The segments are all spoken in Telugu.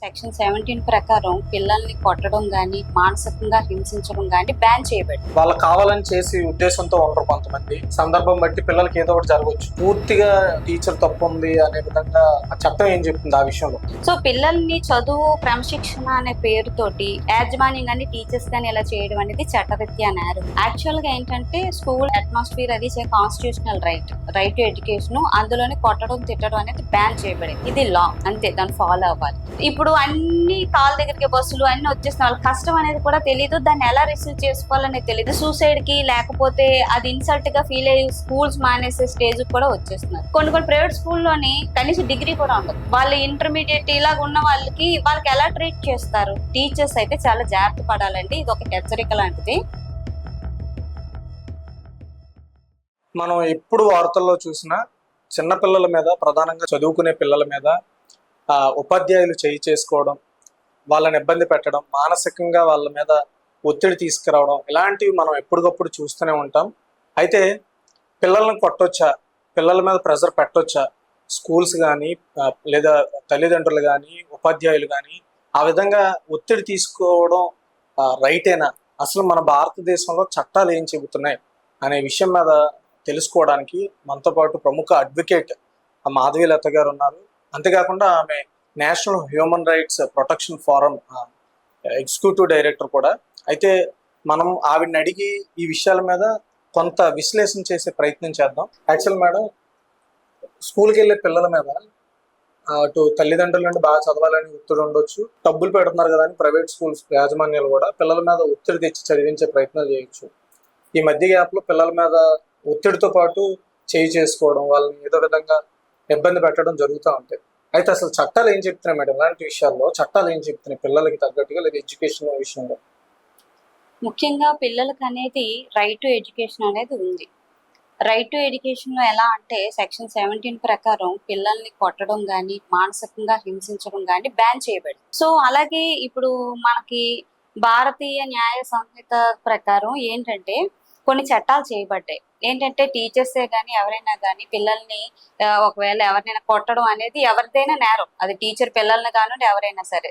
సెక్షన్ 17 ప్రకారం పిల్లల్ని కొట్టడం గాని, మానసికంగా హింసించడం గాని బ్యాన్ చేయబడింది. వాళ్ళు కావాలని చేసి ఉద్దేశంతో ఉండరు కొంతమంది. సందర్భం బట్టి పిల్లలకి ఏదో ఒకటి జరగవచ్చు. పూర్తిగా టీచర్ తప్పు ఉంది అనే విధంగా ఆ చట్టం ఏం చెప్తుంది ఆ విషయంలో? సో పిల్లల్ని చదువు క్రమశిక్షణ అనే పేరుతోటి యాజమాన్యం గాని, టీచర్స్ గాని ఇలా చేయడం అనేది చట్టరీత్యా నేరం. యాక్చువల్ గా ఏంటంటే స్కూల్ అట్మాస్ఫియర్ అది కాన్స్టిట్యూషనల్ రైట్ టు ఎడ్యుకేషన్. అందులోనే కొట్టడం, తిట్టడం అనేది బ్యాన్ చేయబడింది. ఇది లా, అంతే, దాన్ని ఫాలో అవ్వాలి. ఇప్పుడు అన్ని కాళ్ళ దగ్గరికి బస్సులు అన్ని వచ్చేసిన వాళ్ళ కష్టం అనేది కూడా తెలియదు, దాన్ని ఎలా రిసీవ్ చేసుకోవాలనేది తెలియదు. సూసైడ్ కి లేకపోతే అది ఇన్సల్ట్ గా ఫీల్ అయ్యి స్కూల్స్ మానేసే స్టేజ్ కూడా వచ్చేస్తున్నారు. కొన్ని ప్రైవేట్ స్కూల్లోని కనీసం డిగ్రీ కూడా ఉండదు. వాళ్ళు ఇంటర్మీడియట్ ఇలాగ ఉన్న వాళ్ళకి ఎలా ట్రీట్ చేస్తారు? టీచర్స్ అయితే చాలా జాగ్రత్త పడాలండి. ఇది ఒక హెచ్చరిక లాంటిది. మనం ఎప్పుడు వార్తల్లో చూసినా చిన్నపిల్లల మీద, ప్రధానంగా చదువుకునే పిల్లల మీద ఉపాధ్యాయులు చేయి చేసుకోవడం, వాళ్ళని ఇబ్బంది పెట్టడం, మానసికంగా వాళ్ళ మీద ఒత్తిడి తీసుకురావడం, ఇలాంటివి మనం ఎప్పటికప్పుడు చూస్తూనే ఉంటాం. అయితే పిల్లల్ని కొట్టొచ్చా, పిల్లల మీద ప్రెషర్ పెట్టొచ్చా, స్కూల్స్ కానీ లేదా తల్లిదండ్రులు కానీ ఉపాధ్యాయులు కానీ ఆ విధంగా ఒత్తిడి తీసుకోవడం రైటేనా? అసలు మన భారతదేశంలో చట్టాలు ఏం చెబుతున్నాయి అనే విషయం మీద తెలుసుకోవడానికి మనతో పాటు ప్రముఖ అడ్వకేట్ మాధవీలత గారు ఉన్నారు. అంతేకాకుండా ఆమె national human rights protection forum executive director కూడా. అయితే మనం ఆవిడని అడిగి ఈ విషయాల మీద కొంత విశ్లేషణ చేసే ప్రయత్నం చేద్దాం. యాక్చువల్ మేడం, స్కూల్కి వెళ్ళే పిల్లల మీద అటు తల్లిదండ్రుల నుండి బాగా చదవాలని ఒత్తిడి ఉండొచ్చు, డబ్బులు పెడుతున్నారు కదా అని ప్రైవేట్ స్కూల్స్ యాజమాన్యాలు కూడా పిల్లల మీద ఒత్తిడి తెచ్చి చదివించే ప్రయత్నాలు చేయొచ్చు. ఈ మధ్య గ్యాప్లో పిల్లల మీద ఒత్తిడితో పాటు చేయి చేసుకోవడం, వాళ్ళని ఏదో విధంగా ఇబ్బంది పెట్టడం జరుగుతూ ఉంటాయి. అయితే అసలు చట్టాలు ఏం చెప్తున్నాయి మేడం ఇలాంటి విషయాల్లో? చట్టాలు ఏం చెప్తున్నాయి పిల్లలకి తగ్గట్టుగా, లేదా ఎడ్యుకేషన్ విషయంలో? ముఖ్యంగా పిల్లలకి అనేది రైట్ టు ఎడ్యుకేషన్ అనేది ఉంది. రైట్ టు ఎడ్యుకేషన్ లో ఎలా అంటే సెక్షన్ 17 ప్రకారం పిల్లల్ని కొట్టడం గాని, మానసికంగా హింసించడం గాని బ్యాన్ చేయబడింది. సో అలాగే ఇప్పుడు మనకి భారతీయ న్యాయ సంహిత ప్రకారం ఏంటంటే కొన్ని చట్టాలు చేయబడ్డాయి. ఏంటంటే టీచర్సే కానీ ఎవరైనా కానీ పిల్లల్ని ఒకవేళ ఎవరినైనా కొట్టడం అనేది ఎవరిదైనా నేరం. అది టీచర్ పిల్లల్ని కానివ్వండి, ఎవరైనా సరే.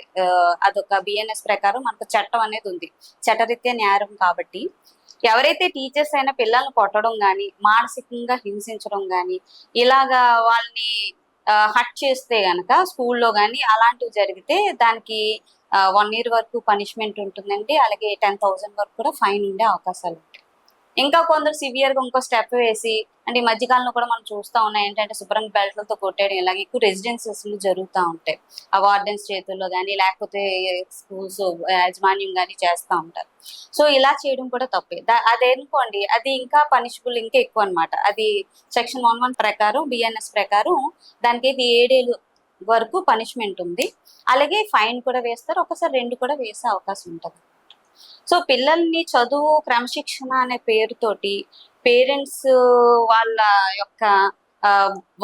అదొక బిఎన్ఎస్ ప్రకారం మనకు చట్టం అనేది ఉంది, చట్టరీత్యా నేరం. కాబట్టి ఎవరైతే టీచర్స్ అయినా పిల్లల్ని కొట్టడం కానీ, మానసికంగా హింసించడం కానీ, ఇలాగా వాళ్ళని హట్ చేస్తే గనక స్కూల్లో కానీ అలాంటివి జరిగితే దానికి 1 year వరకు పనిష్మెంట్ ఉంటుందండి. అలాగే 10,000 వరకు కూడా ఫైన్ ఉండే అవకాశాలు ఉంటాయి. ఇంకా కొందరు సివియర్ గా ఇంకో స్టెప్ వేసి, అంటే ఈ మధ్యకాలంలో కూడా మనం చూస్తూ ఉన్నాం ఏంటంటే శుభ్రంగా బెల్ట్లతో కొట్టేయడం, ఇలాగ ఎక్కువ రెసిడెన్సెస్ జరుగుతూ ఉంటాయి. ఆ వార్డెన్స్ చేతుల్లో కానీ లేకపోతే స్కూల్స్ యాజమాన్యం కానీ చేస్తూ ఉంటారు. సో ఇలా చేయడం కూడా తప్పే. అదేనుకోండి, అది ఇంకా పనిషబుల్ ఇంకా ఎక్కువ అనమాట. అది సెక్షన్ 11 ప్రకారం, బిఎన్ఎస్ ప్రకారం దానికి 7 ఏళ్ళు వరకు పనిష్మెంట్ ఉంది. అలాగే ఫైన్ కూడా వేస్తారు, ఒకసారి 2 కూడా వేసే అవకాశం ఉంటుంది. సో పిల్లల్ని చదువు క్రమశిక్షణ అనే పేరుతోటి పేరెంట్స్ వాళ్ళ యొక్క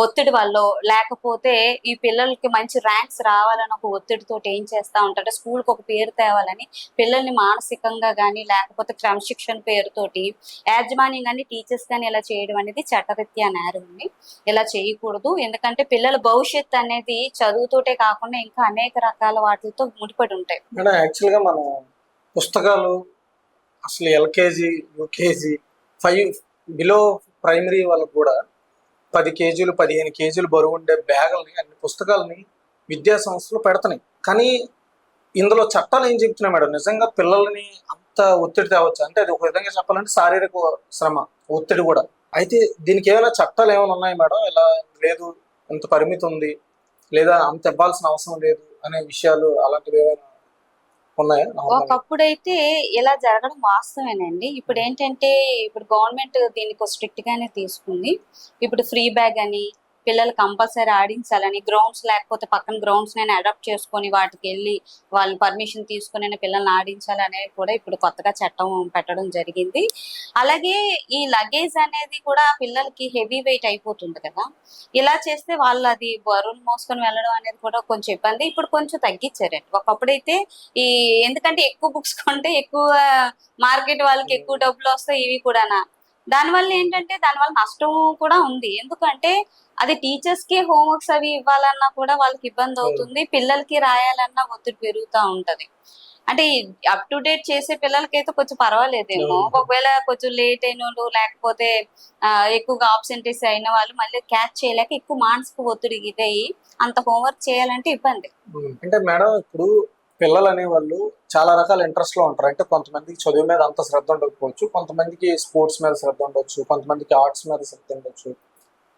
ఒత్తిడి వల్ల, లేకపోతే ఈ పిల్లలకి మంచి ర్యాంక్స్ రావాలని ఒక ఒత్తిడితోటి ఏం చేస్తూ ఉంటారంటే స్కూల్కి ఒక పేరు తేవాలని పిల్లల్ని మానసికంగా కానీ లేకపోతే క్రమశిక్షణ పేరుతోటి యాజమాన్యం కానీ టీచర్స్ కానీ ఇలా చేయడం అనేది చట్టరీత్యా నేరం. ఇలా చేయకూడదు. ఎందుకంటే పిల్లల భవిష్యత్తు అనేది చదువుతోటే కాకుండా ఇంకా అనేక రకాల వాటితో ముడిపడి ఉంటాయి. యాక్చువల్గా మనం పుస్తకాలు అసలు ఎల్కేజీ, యూకేజీ, 5 బిలో ప్రైమరీ వాళ్ళకు కూడా 10 కేజీలు 15 కేజీలు బరువు ఉండే బ్యాగుల్ని, అన్ని పుస్తకాలని విద్యా సంస్థలు పెడుతున్నాయి. కానీ ఇందులో చట్టాలు ఏం చెప్తున్నాయి మేడం? నిజంగా పిల్లల్ని అంత ఒత్తిడి తేవచ్చు అంటే, అది ఒక విధంగా చెప్పాలంటే శారీరక శ్రమ, ఒత్తిడి కూడా. అయితే దీనికి ఏమైనా చట్టాలు ఏమైనా ఉన్నాయి మేడం? ఇలా లేదు, ఇంత పరిమితి ఉంది, లేదా అంత ఇవ్వాల్సిన అవసరం లేదు అనే విషయాలు అలాంటివి ఏమైనా ఉన్నాయా? ఒకప్పుడైతే ఇలా జరగడం వాస్తవేనండి. ఇప్పుడు ఏంటంటే గవర్నమెంట్ దీనికి స్ట్రిక్ట్ గానే తీసుకుంది. ఇప్పుడు ఫ్రీ బ్యాగ్ అని, పిల్లలు కంపల్సరీ ఆడించాలని, గ్రౌండ్స్ లేకపోతే పక్కన గ్రౌండ్స్ నేను అడాప్ట్ చేసుకొని వాటికి వెళ్ళి వాళ్ళు పర్మిషన్ తీసుకుని పిల్లల్ని ఆడించాలనేది కూడా ఇప్పుడు కొత్తగా చట్టం పెట్టడం జరిగింది. అలాగే ఈ లగేజ్ అనేది కూడా పిల్లలకి హెవీ వెయిట్ అయిపోతుంది కదా. ఇలా చేస్తే వాళ్ళు అది బరువును మోసుకొని వెళ్ళడం అనేది కూడా కొంచెం ఇబ్బంది. ఇప్పుడు కొంచెం తగ్గించారండి. ఒకప్పుడైతే ఎందుకంటే ఎక్కువ బుక్స్ కొంటే ఎక్కువ మార్కెట్ వాళ్ళకి ఎక్కువ డబ్బులు వస్తాయి, ఇవి కూడా. దానివల్ల ఏంటంటే దానివల్ల నష్టం కూడా ఉంది. ఎందుకంటే అది టీచర్స్ కి హోంవర్క్స్ అవి ఇవ్వాలన్నా కూడా వాళ్ళకి ఇబ్బంది అవుతుంది, పిల్లలకి రాయాలన్నా ఒత్తిడి పెరుగుతూ ఉంటది. అంటే అప్ టు డేట్ చేసే పిల్లలకైతే కొంచెం పర్వాలేదేమో, ఒకవేళ కొంచెం లేట్ అయిన వాళ్ళు లేకపోతే ఎక్కువగా ఆబ్సెంటీస్ అయిన వాళ్ళు మళ్ళీ క్యాచ్ చేయలేక ఎక్కువ మానసిక ఒత్తిడి ఇదయ్యి అంత హోంవర్క్ చేయాలంటే ఇబ్బంది. అంటే మేడం ఇప్పుడు పిల్లలు అనేవాళ్ళు చాలా రకాల ఇంట్రెస్ట్ లో ఉంటారు. అంటే కొంతమందికి చదువు మీద అంత శ్రద్ధ ఉండకపోవచ్చు, కొంతమందికి స్పోర్ట్స్ మీద శ్రద్ధ ఉండొచ్చు, కొంతమందికి ఆర్ట్స్ మీద శ్రద్ధ ఉండొచ్చు.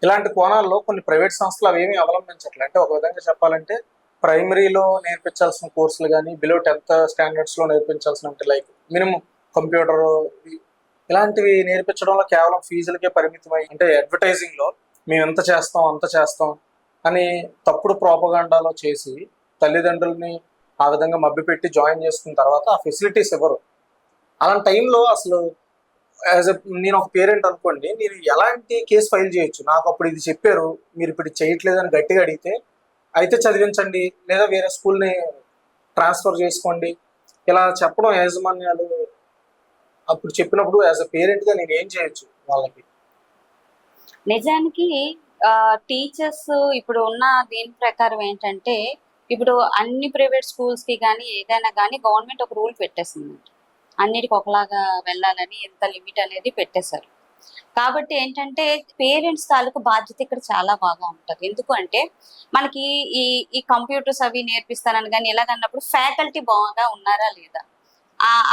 ఇలాంటి కోణాల్లో కొన్ని ప్రైవేట్ సంస్థలు అవేమీ అవలంబించట్లేదు. అంటే ఒక విధంగా చెప్పాలంటే ప్రైమరీలో నేర్పించాల్సిన కోర్సులు కానీ బిలో 10th స్టాండర్డ్స్ లో నేర్పించాల్సిన లైక్ మినిమం కంప్యూటర్ ఇలాంటివి నేర్పించడంలో కేవలం ఫీజులకే పరిమితమై, అంటే అడ్వర్టైజింగ్ లో మేము ఎంత చేస్తాం అంత చేస్తాం అని తప్పుడు ప్రోపగాండాలో చేసి తల్లిదండ్రుల్ని ఆ విధంగా మభ్యపెట్టి జాయిన్ చేసుకున్న తర్వాత ఆ ఫెసిలిటీస్ ఇవ్వరు. అలాంటి టైంలో అసలు నేను ఒక పేరెంట్ అనుకోండి, నేను ఎలాంటి కేసు ఫైల్ చేయొచ్చు? నాకు అప్పుడు ఇది చెప్పారు, మీరు ఇప్పుడు చేయట్లేదని గట్టిగా అడిగితే అయితే చదివించండి లేదా వేరే స్కూల్ని ట్రాన్స్ఫర్ చేసుకోండి ఇలా చెప్పడం యాజమాన్యాలు అప్పుడు చెప్పినప్పుడు యాజ్ అ పేరెంట్ గా నేను ఏం చేయొచ్చు వాళ్ళకి? నిజానికి టీచర్స్ ఇప్పుడు ఉన్న దీని ప్రకారం ఏంటంటే, ఇప్పుడు అన్ని ప్రైవేట్ స్కూల్స్ కి కానీ ఏదైనా కానీ గవర్నమెంట్ ఒక రూల్ పెట్టేసింది, అన్నిటికి ఒకలాగా వెళ్ళాలని ఎంత లిమిట్ అనేది పెట్టేశారు. కాబట్టి ఏంటంటే పేరెంట్స్ తాలూకు బాధ్యత ఇక్కడ చాలా బాగా ఉంటది. ఎందుకు అంటే మనకి ఈ ఈ కంప్యూటర్స్ అవి నేర్పిస్తానని కానీ ఇలాగన్నప్పుడు ఫ్యాకల్టీ బాగా ఉన్నారా లేదా,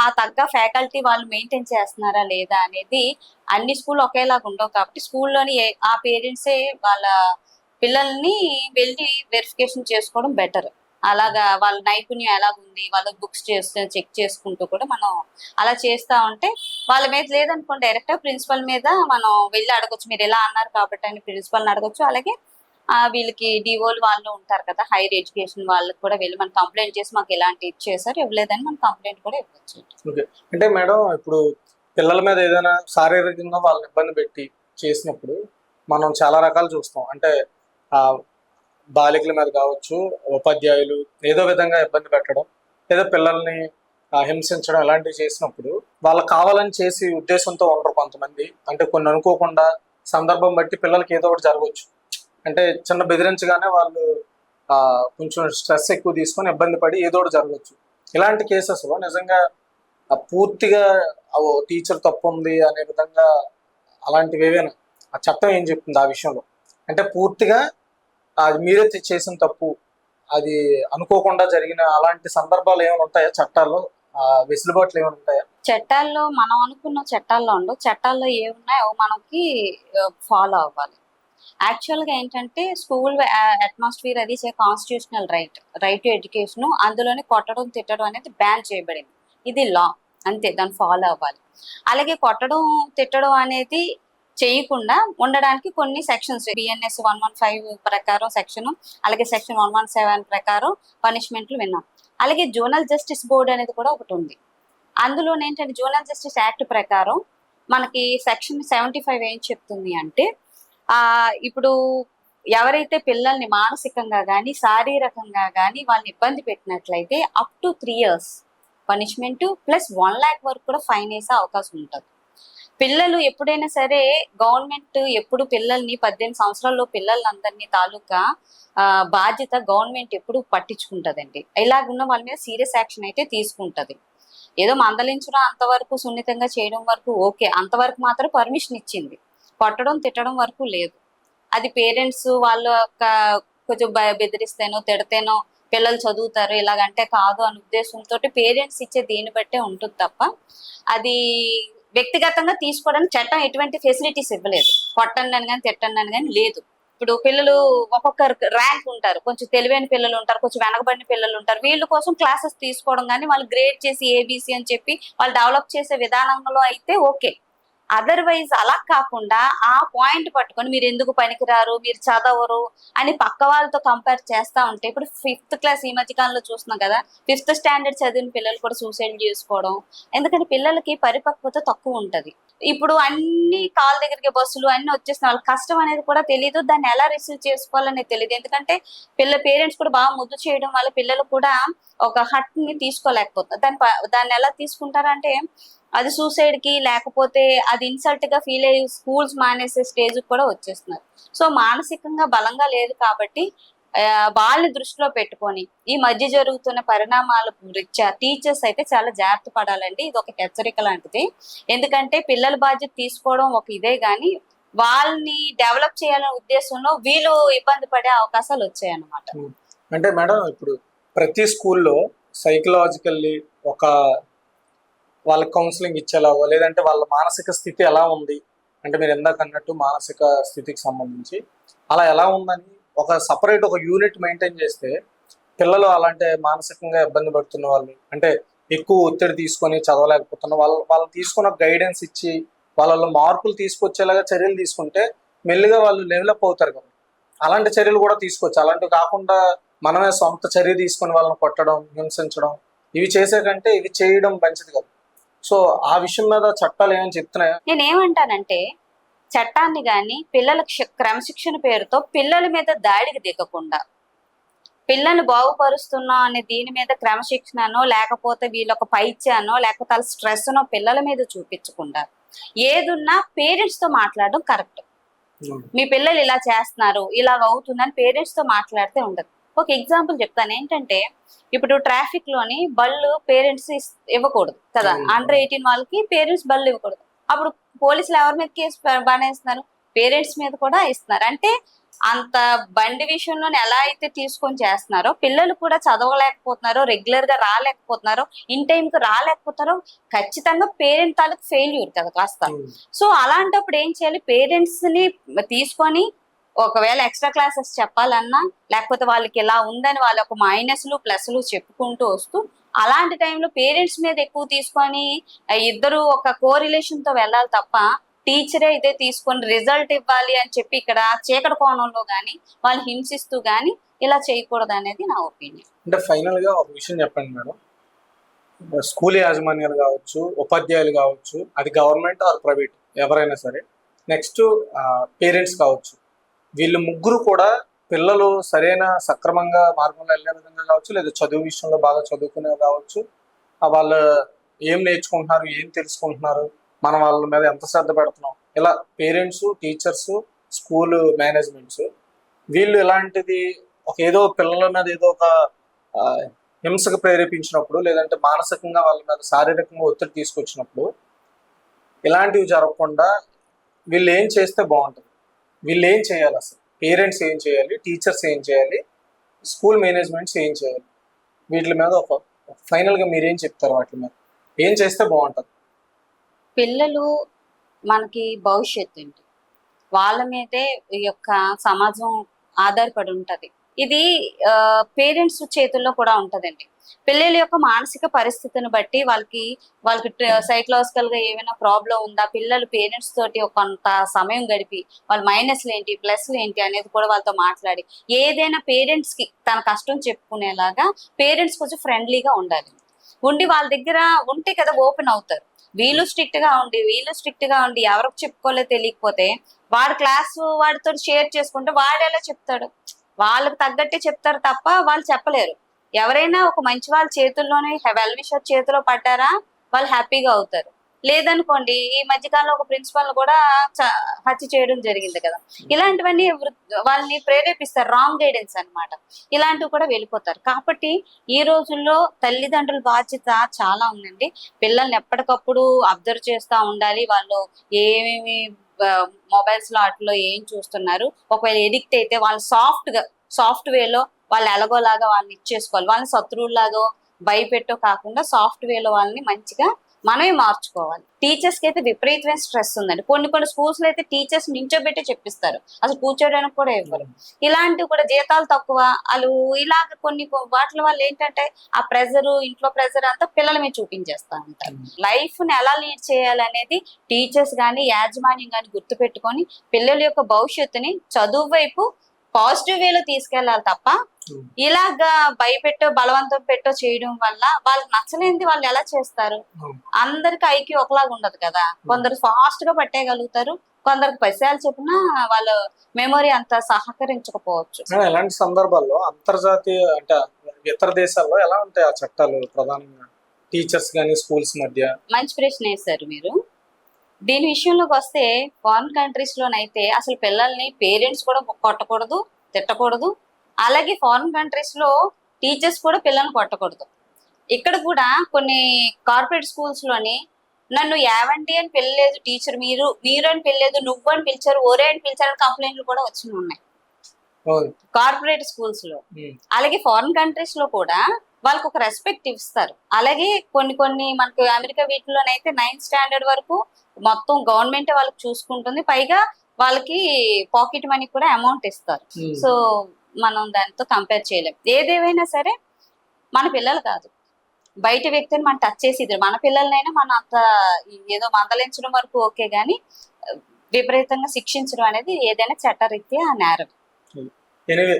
ఆ తగ్గ ఫ్యాకల్టీ వాళ్ళు మెయింటైన్ చేస్తున్నారా లేదా అనేది, అన్ని స్కూల్ ఒకేలాగా ఉండవు కాబట్టి స్కూల్లోని ఆ పేరెంట్సే వాళ్ళ పిల్లల్ని వెళ్ళి వెరిఫికేషన్ చేసుకోవడం బెటర్. అలాగా వాళ్ళ నైపుణ్యం ఎలాగుంది, వాళ్ళ బుక్స్ చేస్తే చెక్ చేసుకుంటూ కూడా మనం అలా చేస్తా ఉంటే వాళ్ళ మీద లేదనుకోండి డైరెక్ట్ గా ప్రిన్సిపల్ మీద మనం వెళ్ళి అడగొచ్చు, మీరు ఎలా అన్నారు కాబట్టి అని ప్రిన్సిపల్ని అడగొచ్చు. అలాగే వీళ్ళకి డిఓలు వాళ్ళు ఉంటారు కదా హైయర్ ఎడ్యుకేషన్, వాళ్ళకి కూడా వెళ్ళి మనం కంప్లైంట్ చేసి మాకు ఇలాంటి ఇచ్చేసారు ఇవ్వలేదని మనం కంప్లైంట్ కూడా ఇవ్వచ్చు. ఓకే. అంటే మేడం ఇప్పుడు పిల్లల మీద ఏదైనా శారీరకంగా వాళ్ళని ఇబ్బంది పెట్టి చేసినప్పుడు మనం చాలా రకాలు చూస్తాం. అంటే ఆ బాలికల మీద కావచ్చు, ఉపాధ్యాయులు ఏదో విధంగా ఇబ్బంది పెట్టడం లేదా పిల్లల్ని హింసించడం ఇలాంటివి చేసినప్పుడు వాళ్ళకి కావాలని చేసి ఉద్దేశంతో ఉండరు కొంతమంది. అంటే కొన్ని అనుకోకుండా సందర్భం బట్టి పిల్లలకి ఏదో ఒకటి జరగవచ్చు. అంటే చిన్న బెదిరించగానే వాళ్ళు కొంచెం స్ట్రెస్ ఎక్కువ తీసుకొని ఇబ్బంది పడి ఏదో ఒకటి జరగవచ్చు. ఇలాంటి కేసెస్లో నిజంగా పూర్తిగా టీచర్ తప్పు ఉంది అనే విధంగా అలాంటివి ఏవైనా ఆ చట్టం ఏం చెప్తుంది ఆ విషయంలో? అంటే పూర్తిగా అది మీరే చేసిన తప్పు, అది అనుకోకుండా జరిగిన అలాంటి సందర్భాలు ఏమైనా ఉంటాయా చట్టాల్లో? వెసులుబాట్లు ఏమైనా ఉంటాయా? చట్టాల్లో మనం అనుకున్న చట్టాల్లో ఉండవు, చట్టాల్లో ఏమున్నాయో మనకి ఫాలో అవ్వాలి. యాక్చువల్ గా ఏంటంటే స్కూల్ అట్మాస్ఫియర్ అది కాన్స్టిట్యూషనల్ రైట్ టు ఎడ్యుకేషన్, అందులోనే కొట్టడం తిట్టడం అనేది బ్యాన్ చేయబడింది. ఇది లా, అంతే, దాన్ని ఫాలో అవ్వాలి. అలాగే కొట్టడం తిట్టడం అనేది చేయకుండా ఉండడానికి కొన్ని సెక్షన్స్, బిఎన్ఎస్ 115 ప్రకారం సెక్షన్, అలాగే సెక్షన్ 117 ప్రకారం పనిష్మెంట్లు విన్నాం. అలాగే జోనల్ జస్టిస్ బోర్డు అనేది కూడా ఒకటి ఉంది. అందులో ఏంటంటే జోనల్ జస్టిస్ యాక్ట్ ప్రకారం మనకి సెక్షన్ 75 ఏం చెప్తుంది అంటే, ఇప్పుడు ఎవరైతే పిల్లల్ని మానసికంగా కానీ శారీరకంగా కానీ వాళ్ళని ఇబ్బంది పెట్టినట్లయితే up to 3 years punishment plus 1 lakh వరకు కూడా ఫైన్ వేసే అవకాశం ఉంటుంది. పిల్లలు ఎప్పుడైనా సరే గవర్నమెంట్ ఎప్పుడు పిల్లల్ని 18 సంవత్సరాల్లో పిల్లలందరినీ తాలూకా బాధ్యత గవర్నమెంట్ ఎప్పుడు పట్టించుకుంటదండి. ఇలాగున్న వాళ్ళ మీద సీరియస్ యాక్షన్ అయితే తీసుకుంటది. ఏదో మందలించడం అంతవరకు, సున్నితంగా చేయడం వరకు ఓకే, అంతవరకు మాత్రం పర్మిషన్ ఇచ్చింది, కొట్టడం తిట్టడం వరకు లేదు. అది పేరెంట్స్ వాళ్ళు కొంచెం బెదిరిస్తేనో తిడితేనో పిల్లలు చదువుతారు ఇలాగంటే కాదు అనే ఉద్దేశంతో పేరెంట్స్ ఇచ్చే దీన్ని బట్టే ఉంటుంది తప్ప అది వ్యక్తిగతంగా తీసుకోవడానికి చట్టం ఎటువంటి ఫెసిలిటీస్ ఇవ్వలేదు. కొట్టండి అని కానీ తిట్టండి అని కానీ లేదు. ఇప్పుడు పిల్లలు ఒక్కొక్కరు ర్యాంక్ ఉంటారు, కొంచెం తెలివైన పిల్లలు ఉంటారు, కొంచెం వెనకబడిన పిల్లలు ఉంటారు, వీళ్ళ కోసం క్లాసెస్ తీసుకోవడం కానీ వాళ్ళు గ్రేడ్ చేసి ఏబిసి అని చెప్పి వాళ్ళు డెవలప్ చేసే విధానంలో అయితే ఓకే. అదర్వైజ్ అలా కాకుండా ఆ పాయింట్ పట్టుకొని మీరు ఎందుకు పనికిరారు, మీరు చదవరు అని పక్క వాళ్ళతో కంపేర్ చేస్తా ఉంటే, ఇప్పుడు 5th క్లాస్ ఈ మధ్య కాలంలో చూస్తున్నాం కదా, 5th స్టాండర్డ్ చదివిన పిల్లలు కూడా సూసైడ్ చేసుకోవడం. ఎందుకంటే పిల్లలకి పరిపక్వత తక్కువ ఉంటది. ఇప్పుడు అన్ని కాళ్ళ దగ్గరికి బస్సులు అన్ని వచ్చేసిన వాళ్ళ కష్టం అనేది కూడా తెలియదు, దాన్ని ఎలా రిసీవ్ చేసుకోవాలనేది తెలియదు. ఎందుకంటే పేరెంట్స్ కూడా బాగా ముద్దు చేయడం వల్ల పిల్లలు కూడా ఒక హట్ ని తీసుకోలేకపోతున్నారు. దాన్ని ఎలా తీసుకుంటారంటే అది సూసైడ్ కి లేకపోతే అది ఇన్సల్ట్ గా ఫీల్ అయ్యి స్కూల్స్ మానేసే స్టేజ్ కూడా వచ్చేస్తున్నారు. సో మానసికంగా బలంగా లేదు కాబట్టి వాళ్ళని దృష్టిలో పెట్టుకొని ఈ మధ్య జరుగుతున్న పరిణామాల రీత్యా టీచర్స్ అయితే చాలా జాగ్రత్త పడాలండి. ఇది ఒక హెచ్చరిక లాంటిది. ఎందుకంటే పిల్లల బాధ్యత తీసుకోవడం ఒక ఇదే గాని వాళ్ళని డెవలప్ చేయాలనే ఉద్దేశంలో వీళ్ళు ఇబ్బంది పడే అవకాశాలు వచ్చాయన్నమాట. అంటే మేడం ఇప్పుడు ప్రతి స్కూల్లో సైకలాజికల్లీ ఒక వాళ్ళకి కౌన్సిలింగ్ ఇచ్చేలాగో లేదంటే వాళ్ళ మానసిక స్థితి ఎలా ఉంది అంటే మీరు ఎందాక అన్నట్టు మానసిక స్థితికి సంబంధించి అలా ఎలా ఉందని ఒక సపరేట్ ఒక యూనిట్ మెయింటైన్ చేస్తే పిల్లలు అలాంటి మానసికంగా ఇబ్బంది పడుతున్న వాళ్ళు అంటే ఎక్కువ ఒత్తిడి తీసుకొని చదవలేకపోతున్న వాళ్ళని తీసుకున్న గైడెన్స్ ఇచ్చి వాళ్ళలో మార్పులు తీసుకొచ్చేలాగా చర్యలు తీసుకుంటే మెల్లిగా వాళ్ళు డెవలప్ అవుతారు కదా. అలాంటి చర్యలు కూడా తీసుకోవచ్చు. అలాంటివి కాకుండా మనమే సొంత చర్య తీసుకొని వాళ్ళని కొట్టడం, హింసించడం ఇవి చేసే కంటే ఇవి చేయడం మంచిది కదా. సో ఆ విషయం మీద చట్టాలు ఏమని చెప్తున్నాయా? నేనేమంటానంటే చట్టాన్ని గాని పిల్లల క్రమశిక్షణ పేరుతో పిల్లల మీద దాడికి దిగకుండా పిల్లల్ని బాగుపరుస్తున్నాం అనే దీని మీద క్రమశిక్షణనో లేకపోతే వీళ్ళొక పైత్యానో లేకపోతే వాళ్ళ స్ట్రెస్నో పిల్లల మీద చూపించకుండా ఏదున్నా పేరెంట్స్ తో మాట్లాడడం కరెక్ట్. మీ పిల్లలు ఇలా చేస్తున్నారు ఇలాగ అవుతుందని పేరెంట్స్ తో మాట్లాడితే ఉండదు. ఒక ఎగ్జాంపుల్ చెప్తాను ఏంటంటే ఇప్పుడు ట్రాఫిక్ లోని బళ్ళు పేరెంట్స్ ఇవ్వకూడదు కదా, అండర్ 18 వాళ్ళకి పేరెంట్స్ బళ్ళు ఇవ్వకూడదు. అప్పుడు పోలీసులు ఎవరి మీద కేసు బానేస్తున్నారు? పేరెంట్స్ మీద కూడా ఇస్తున్నారు. అంటే అంత బండి విషయంలో ఎలా అయితే తీసుకొని చేస్తున్నారో పిల్లలు కూడా చదవలేకపోతున్నారో, రెగ్యులర్ గా రాలేకపోతున్నారో, ఇన్ టైం కు రాలేకపోతారో ఖచ్చితంగా పేరెంట్ తాలూకు ఫెయిల్యూర్ కదా కాస్త. సో అలాంటప్పుడు ఏం చేయాలి? పేరెంట్స్ ని తీసుకొని ఒకవేళ ఎక్స్ట్రా క్లాసెస్ చెప్పాలన్నా లేకపోతే వాళ్ళకి ఇలా ఉందని వాళ్ళ ఒక మైనస్లు ప్లస్లు చెప్పుకుంటూ వస్తూ అలాంటి టైంలో పేరెంట్స్ మీద ఎక్కువ తీసుకొని ఇద్దరు ఒక కోరిలేషన్ తో వెళ్ళాలి తప్ప టీచరే ఇదే తీసుకొని రిజల్ట్ ఇవ్వాలి అని చెప్పి ఇక్కడ చీకటి కోణంలో గాని వాళ్ళు హింసిస్తూ గాని ఇలా చేయకూడదు అనేది నా ఒపీనియన్. అంటే ఫైనల్ గా ఒక విషయం చెప్పండి మేడం, స్కూల్ యాజమాన్యాలు కావచ్చు, ఉపాధ్యాయులు కావచ్చు, అది గవర్నమెంట్ ఆర్ ప్రైవేట్ ఎవరైనా సరే, నెక్స్ట్ పేరెంట్స్ కావచ్చు, వీళ్ళు ముగ్గురు కూడా పిల్లలు సరైన సక్రమంగా మార్గంలో వెళ్ళే విధంగా కావచ్చు, లేదా చదువు విషయంలో బాగా చదువుకునే కావచ్చు, వాళ్ళు ఏం నేర్చుకుంటున్నారు, ఏం తెలుసుకుంటున్నారు, మనం వాళ్ళ మీద ఎంత శ్రద్ధ పెడుతున్నాం, ఇలా పేరెంట్స్, టీచర్స్, స్కూల్ మేనేజ్మెంట్స్ వీళ్ళు ఇలాంటిది ఒక ఏదో పిల్లల మీద ఏదో ఒక హింసకు ప్రేరేపించినప్పుడు లేదంటే మానసికంగా వాళ్ళ మీద శారీరకంగా ఒత్తిడి తీసుకొచ్చినప్పుడు ఇలాంటివి జరగకుండా వీళ్ళు ఏం చేస్తే బాగుంటుంది? వీళ్ళు ఏం చేయాలి? అసలు పేరెంట్స్ ఏం చేయాలి, టీచర్స్ ఏం చేయాలి, స్కూల్ మేనేజ్మెంట్స్ ఏం చేయాలి? వీటి మీద ఒక ఫైనల్గా మీరేం చెప్తారు? వాటి మీద ఏం చేస్తే బాగుంటుంది? పిల్లలు మనకి భవిష్యత్తు ఏంటి, వాళ్ళ మీదే ఈ యొక్క సమాజం ఆధారపడి ఉంటది. ఇది పేరెంట్స్ చేతుల్లో కూడా ఉంటదండి. పిల్లల యొక్క మానసిక పరిస్థితిని బట్టి వాళ్ళకి సైకలాజికల్ గా ఏమైనా ప్రాబ్లం ఉందా, పిల్లలు పేరెంట్స్ తోటి కొంత సమయం గడిపి వాళ్ళ మైనస్లు ఏంటి ప్లస్లు ఏంటి అనేది కూడా వాళ్ళతో మాట్లాడి ఏదైనా పేరెంట్స్ కి తన కష్టం చెప్పుకునేలాగా పేరెంట్స్ కొంచెం ఫ్రెండ్లీగా ఉండాలి. ఉండి వాళ్ళ దగ్గర ఉంటే కదా ఓపెన్ అవుతారు. వీళ్ళు స్ట్రిక్ట్ గా ఉండి ఎవరికి చెప్పుకోలేదు తెలియకపోతే వాడి క్లాస్ వాడితో షేర్ చేసుకుంటే వాడు ఎలా చెప్తాడు? వాళ్ళకి తగ్గట్టే చెప్తారు తప్ప వాళ్ళు చెప్పలేరు. ఎవరైనా ఒక మంచి వాళ్ళ చేతుల్లోనే వెల్ విషర్ చేతిలో పడ్డారా వాళ్ళు హ్యాపీగా అవుతారు. లేదనుకోండి, ఈ మధ్యకాలంలో ఒక ప్రిన్సిపల్ కూడా హత్య చేయడం జరిగింది కదా. ఇలాంటివన్నీ వాళ్ళని ప్రేరేపిస్తారు, రాంగ్ గైడెన్స్ అన్నమాట. ఇలాంటివి కూడా వెళ్ళిపోతారు. కాబట్టి ఈ రోజుల్లో తల్లిదండ్రుల బాధ్యత చాలా ఉందండి. పిల్లల్ని ఎప్పటికప్పుడు అబ్జర్వ్ చేస్తూ ఉండాలి. వాళ్ళు ఏమేమి మొబైల్స్ లో వాటిలో ఏం చూస్తున్నారు, ఒకవేళ ఎడిక్ట్ అయితే వాళ్ళు సాఫ్ట్ వేలో వాళ్ళు ఎలాగోలాగా వాళ్ళని ఇచ్చేసుకోవాలి. వాళ్ళని శత్రువులాగా భయపెట్టో కాకుండా సాఫ్ట్ వేలో వాళ్ళని మంచిగా మనమే మార్చుకోవాలి. టీచర్స్ కి అయితే విపరీతమైన స్ట్రెస్ ఉందండి. కొన్ని స్కూల్స్ లో అయితే టీచర్స్ నించోబెట్టి చెప్పిస్తారు, అసలు కూర్చోడానికి కూడా ఇవ్వరు. ఇలాంటివి కూడా జీతాలు తక్కువ, వాళ్ళు ఇలాగ కొన్ని వాటి వల్ల ఏంటంటే ఆ ప్రెజర్, ఇంట్లో ప్రెజర్ అంతా పిల్లల మీద చూపించేస్తా ఉంటారు. లైఫ్ ని ఎలా లీడ్ చేయాలనేది టీచర్స్ గాని యాజమాన్యం గాని గుర్తు పెట్టుకొని పిల్లల యొక్క భవిష్యత్తుని చదువు వైపు పాజిటివ్ వేలో తీసుకెళ్లాలి తప్ప ఇలాగా భయపెట్టో బలవంతం పెట్టో చేయడం వల్ల వాళ్ళకి నచ్చలేనిది వాళ్ళు ఎలా చేస్తారు? అందరికి ఐక్యూ ఒకలాగా ఉండదు కదా. కొందరు ఫాస్ట్ గా పట్టేయగలుగుతారు, కొందరికి పైసలు చెప్పినా వాళ్ళ మెమొరీ అంత సహకరించకపోవచ్చు. ఇలాంటి సందర్భాల్లో అంతర్జాతీయ అంటే ఇతర దేశాల్లో ఎలా ఉంటాయి ఆ చట్టాలు ప్రధానంగా? టీచర్స్ కానీ స్కూల్స్ మధ్య? మంచి ప్రశ్న వేశారు మీరు. దీని విషయంలోకి వస్తే ఫారిన్ కంట్రీస్ లోనైతే అసలు పిల్లల్ని పేరెంట్స్ కూడా కొట్టకూడదు, తిట్టకూడదు. అలాగే ఫారిన్ కంట్రీస్ లో టీచర్స్ కూడా పిల్లల్ని కొట్టకూడదు. ఇక్కడ కూడా కొన్ని కార్పొరేట్ స్కూల్స్ లోని నన్ను యావండి అని పిల్లలేదు టీచర్, మీరు అని పిల్లలేదు, నువ్వు అని పిలిచారు, ఓరే అని పిలిచారని కంప్లైంట్లు కూడా వచ్చి ఉన్నాయి కార్పొరేట్ స్కూల్స్ లో. అలాగే ఫారిన్ కంట్రీస్ లో కూడా వాళ్ళకి ఒక రెస్పెక్ట్ ఇస్తారు. అలాగే కొన్ని మనకు అమెరికా వీటిలోనైతే 9th స్టాండర్డ్ వరకు మొత్తం గవర్నమెంట్ వాళ్ళకి చూసుకుంటుంది. పైగా వాళ్ళకి పాకెట్ మనీ కూడా అమౌంట్ ఇస్తారు. సో మనం దానితో కంపేర్ చేయలేం. ఏదేమైనా సరే మన పిల్లలు కాదు, బయట వ్యక్తిని మనం టచ్ చేసి మన పిల్లలనైనా మనం అంత ఏదో మందలించడం వరకు ఓకే, కానీ విపరీతంగా శిక్షించడం అనేది ఏదైనా చట్టరీత్యా నేరం. ఎనివే,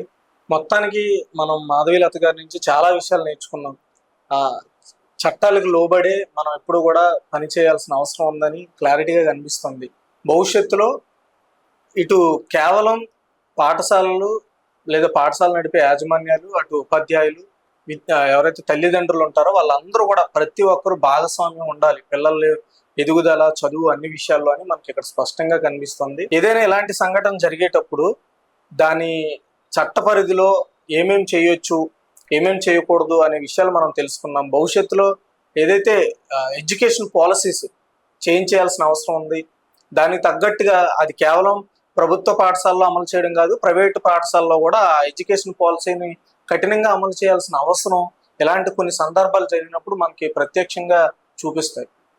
మొత్తానికి మనం మాధవీలత గారి నుంచి చాలా విషయాలు నేర్చుకున్నాం. చట్టాలకు లోబడే మనం ఎప్పుడు కూడా పని చేయాల్సిన అవసరం ఉందని క్లారిటీగా కనిపిస్తుంది. భవిష్యత్తులో ఇటు కేవలం పాఠశాలలు లేదా పాఠశాల నడిపే యాజమాన్యాలు, అటు ఉపాధ్యాయులు, ఎవరైతే తల్లిదండ్రులు ఉంటారో వాళ్ళందరూ కూడా ప్రతి ఒక్కరు భాగస్వామ్యం ఉండాలి పిల్లల ఎదుగుదల, చదువు అన్ని విషయాల్లో అని మనకి ఇక్కడ స్పష్టంగా కనిపిస్తుంది. ఏదైనా ఇలాంటి సంఘటన జరిగేటప్పుడు దాని చట్ట పరిధిలో ఏమేం చేయొచ్చు, ఏమేం చేయకూడదు అనే విషయాలు మనం తెలుసుకున్నాం. భవిష్యత్తులో ఏదైతే ఎడ్యుకేషన్ పాలసీస్ చేంజ్ చేయాల్సిన అవసరం ఉంది, దానికి తగ్గట్టుగా అది కేవలం ప్రభుత్వ పాఠశాలలో అమలు చేయడం కాదు, ప్రైవేటు పాఠశాలలో కూడా ఎడ్యుకేషన్ పాలసీని కఠినంగా అమలు చేయాల్సిన అవసరం ఇలాంటి కొన్ని సందర్భాలు జరిగినప్పుడు మనకి ప్రత్యక్షంగా చూపిస్తాయి.